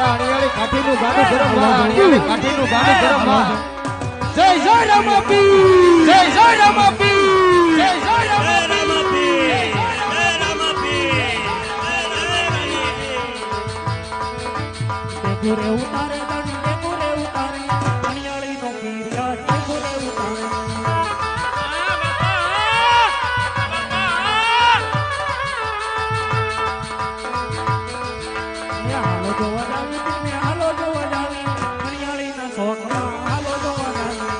મારા અણિયાળી કાઠીનું ગાનું ગરમ મારા અણિયાળી કાઠીનું ગાનું ગરમ માં જય જય રામાપી જય જય રામાપી જય જય રામાપી જય રામાપી પૂરે ઉતારે દંડે પૂરે ઉતારે અણિયાળી નો પીરિયા પૂરે ઉતારે હાલો જોવા જાવી તમે હાલો જોવા જાવી અણિયાળી ના શોખમાં હાલો જોવા જાવી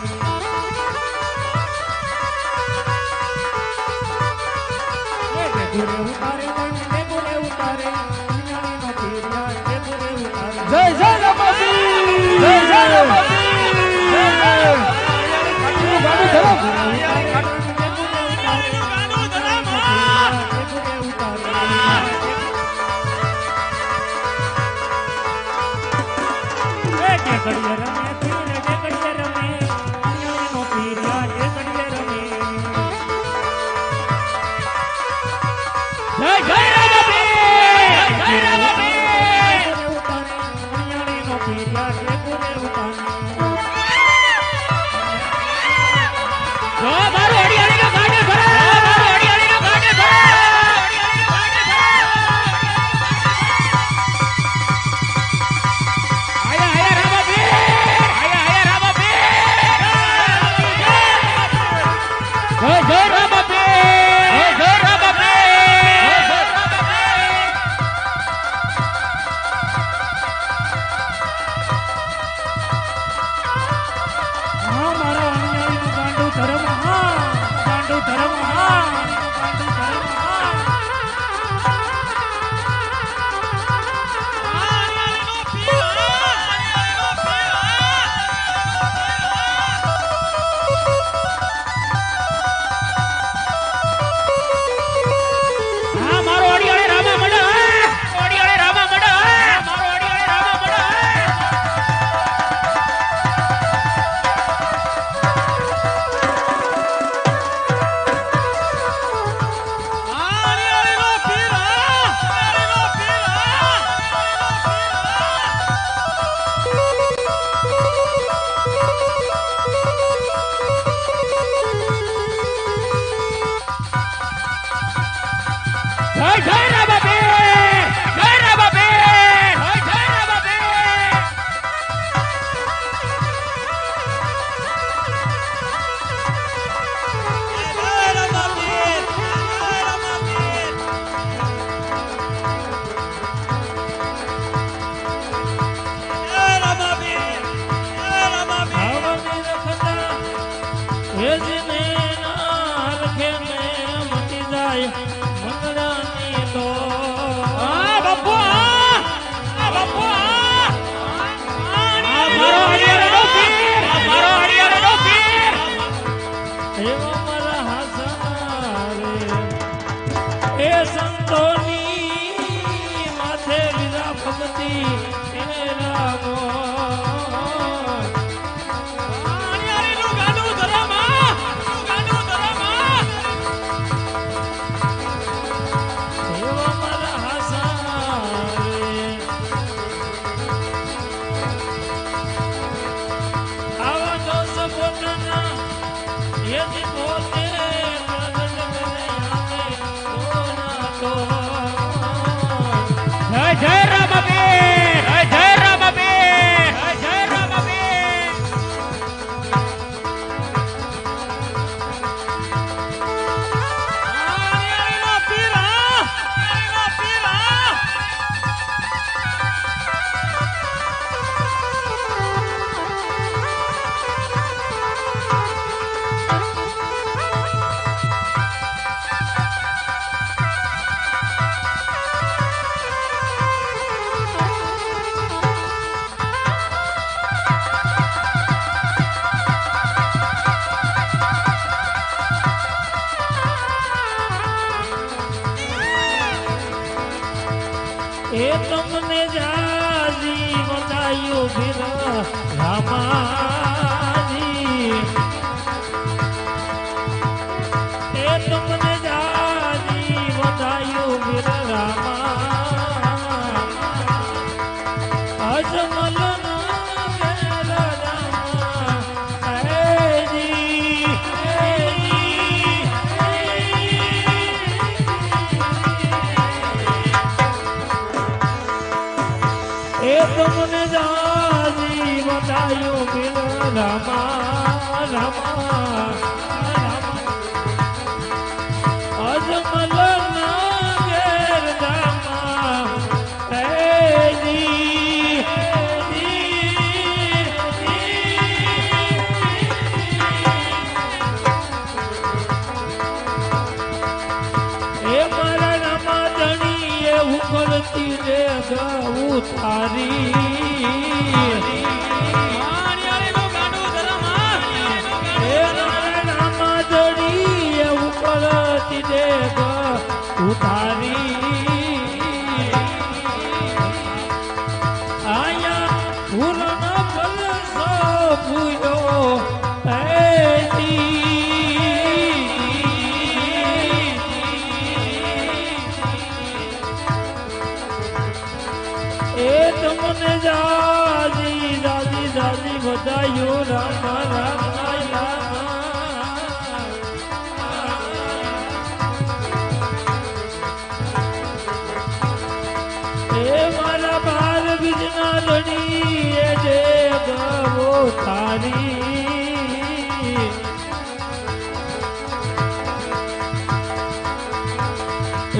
પૂરે ઉતારે દંડે પૂરે ઉતારે અણિયાળી નો પીરિયા પૂરે ઉતારે જય જય રામાપી જય જય રામાપી જય જય કાઠીનું ગાનું ગરમ એ તમને જાજી બતાયું ફિર રામાજી એ તમને જાજી બતાયું ફિર રામા એ તમને જાજી બતાયું બિલ રામા રામા અજમલ ના ઘેર રામા કરતી રે ગૌ તારી નામાજડી એવું કરતી રે ગૌ તારી આયા ફૂલનો કલસો પૂયો તમને જાજી જાજી જાજી બધાયું રામ રામ એ મારા બાર બીજના ધણી એ જે ગવો તારી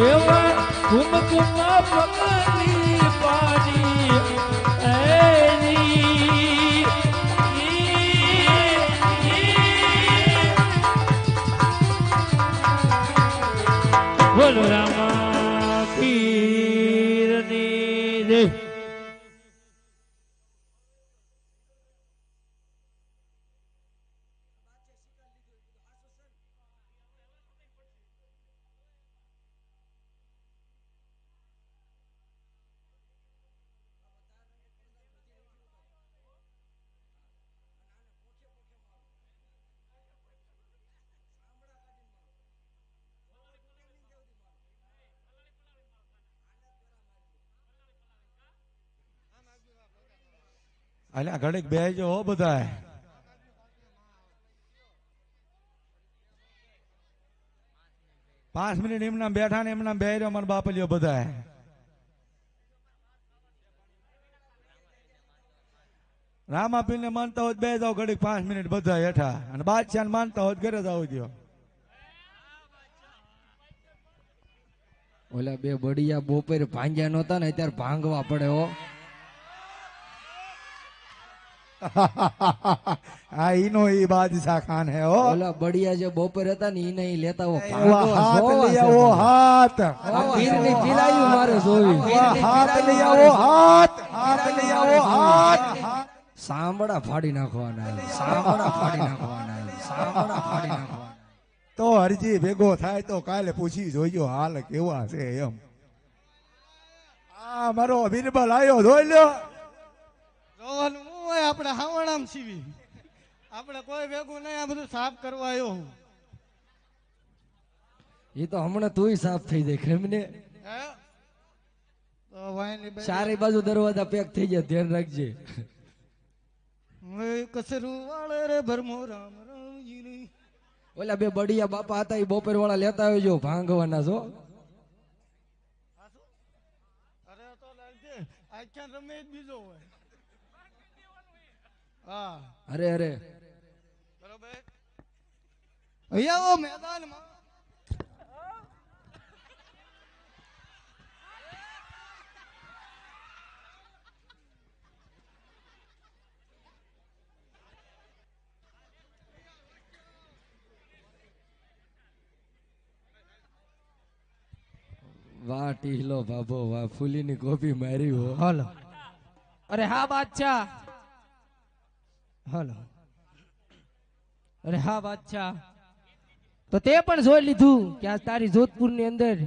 એવા કુમકુમ પકડી પાડી બોલો રામા પીરની જય. અલ્યા ઘડીક બેહજો હો બધાય. પાંચ મિનિટ એમના બેઠા ને એમના બેહ્યો મારા બાપલીઓ બધાય. રામાપીર ને માનતા હોય બે જાવ ઘડીક 5 મિનિટ બધા હેઠા, અને બાદશાહ ને માનતા હોય ઘરે જાવ દો. ઓલા બે બડિયા બપોર ભાંગ્યા નહોતા ને અત્યારે ભાંગવા પડે હો. હા ઈનો ઈ બાદશાહ ખાન હે હો. ઓલા બડિયા જે બપોર હતા ને ઈને ઈ લેતા હો. હાથ લઈ આવો હાથ. પીરની પીલાયું મારે જોવી. હાથ લઈ આવો હાથ. હાથ લઈ આવો હાથ. સાંભળા ફાડી નાખવાના, સાંભળા ફાડી નાખવાના, સાંભળા ફાડી નાખવાના. તો હરજી ભેગો થાય તો કાલે પૂછી જોઈજો હાલ કેવા છે એમ. આ મારો બિરબલ આવ્યો જોઈ લ્યો. જોવાનું હોય આપણે હાવણામ સીવી, આપણે કોઈ ભેગું નહીં, આ બધું સાફ કરવા આવ્યો હું. એ તો હમણાં તુંય સાફ થઈ જાય ખેમને. હે તો વાયની બે ચારે બાજુ દરવાજા પેક થઈ જાય, ધ્યાન રાખજે. કસરું વાળે રે ભરમો રામ રામજી. ઓલા બે બડિયા બાપા હતા એ બપોર વાળા લેતા આવજો, ભાંગવાના છો. અરે તો લાગજે આખ્યા રમે જ બીજો હોય. હા અરે અરે બરોબર. અહીંયા આવો મેદાનમાં. વાહ ટીહલો બાબો વાહ, ફૂલીની કોપી મારી હો. હાલો. અરે હા બાદશાહ. હાલો. અરે હા બાદશાહ, તો તે પણ જોઈ લીધું કે આ તારી જોધપુર ની અંદર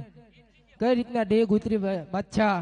કઈ રીતના ડેગ ઉતરી બાદશાહ.